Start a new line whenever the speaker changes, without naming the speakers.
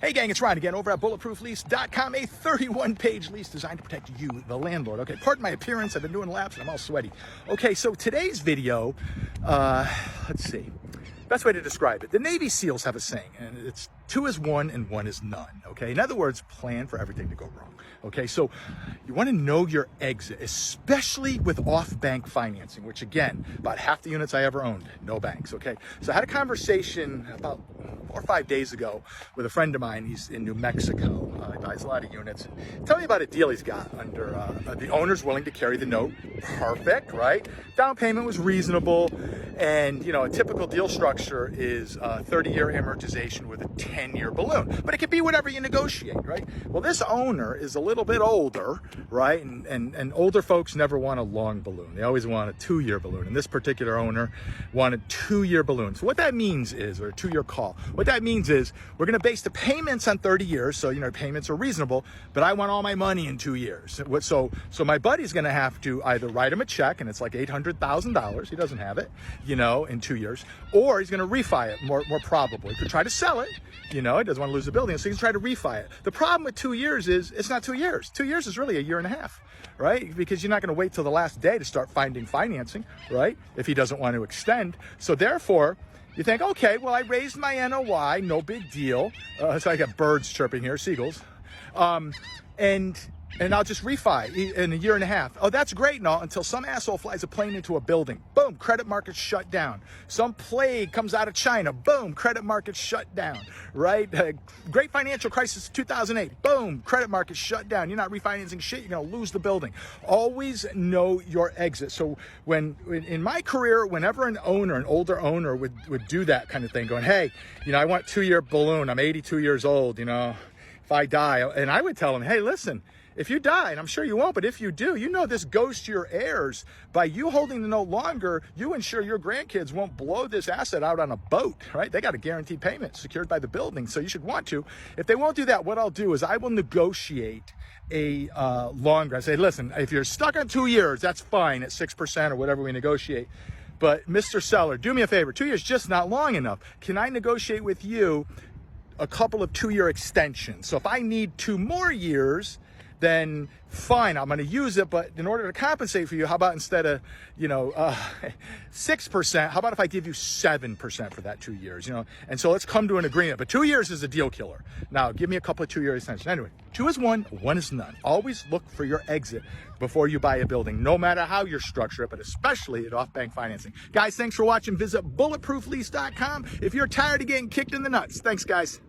Hey gang, it's Ryan again over at bulletprooflease.com, a 31-page lease designed to protect you, the landlord. Okay, pardon my appearance, I've been doing laps and I'm all sweaty. Okay, so today's video, let's see. Best way to describe it. The Navy SEALs have a saying, and it's 2 is 1 and 1 is none, okay? In other words, plan for everything to go wrong, okay? So you want to know your exit, especially with off-bank financing, which again, about half the units I ever owned, no banks, okay? So I had a conversation about 4 or 5 days ago with a friend of mine. He's in New Mexico. He buys a lot of units. Tell me about a deal he's got under, the owner's willing to carry the note. Perfect, right? Down payment was reasonable. And, you know, a typical deal structure is a 30-year amortization with a 10-year balloon. But it could be whatever you negotiate, right? Well, this owner is a little bit older, right? And older folks never want a long balloon. They always want a 2-year balloon. And this particular owner wanted 2-year balloons. So what that means is, or a 2-year call, what that means is we're going to base the payments on 30 years. So, you know, payments are reasonable, but I want all my money in 2 years. So my buddy's going to have to either write him a check, and it's like $800,000. He doesn't have it, you know, in 2 years, or he's going to refi it more probably. He could try to sell it, you know, he doesn't want to lose the building, so he can try to refi it. The problem with 2 years is it's not 2 years. 2 years is really a year and a half, right? Because you're not going to wait till the last day to start finding financing, right? If he doesn't want to extend. So therefore, you think, okay, well, I raised my NOI, no big deal. So I got birds chirping here, seagulls. And I'll just refi in a year and a half. Oh, that's great and all, until some asshole flies a plane into a building. Boom, credit markets shut down. Some plague comes out of China. Boom, credit markets shut down, right? Great financial crisis, 2008. Boom, credit markets shut down. You're not refinancing shit. You're going to lose the building. Always know your exit. So when in my career, whenever an older owner would do that kind of thing, going, hey, you know, I want 2-year balloon. I'm 82 years old, you know, if I die. And I would tell him, hey, listen, if you die, and I'm sure you won't, but if you do, you know this goes to your heirs. By you holding the note longer, you ensure your grandkids won't blow this asset out on a boat, right? They got a guaranteed payment secured by the building, so you should want to. If they won't do that, what I'll do is I will negotiate a longer. I say, listen, if you're stuck on 2 years, that's fine at 6% or whatever we negotiate. But Mr. Seller, do me a favor. 2 years just not long enough. Can I negotiate with you a couple of 2-year extensions? So if I need 2 more years, then fine, I'm going to use it. But in order to compensate for you, how about instead of, you know, 6%, how about if I give you 7% for that 2 years, you know? And so let's come to an agreement. But 2 years is a deal killer. Now, give me a couple of 2-year extensions. Anyway, 2 is 1, 1 is none. Always look for your exit before you buy a building, no matter how you structure it, but especially at off-bank financing. Guys, thanks for watching. Visit bulletprooflease.com if you're tired of getting kicked in the nuts. Thanks, guys.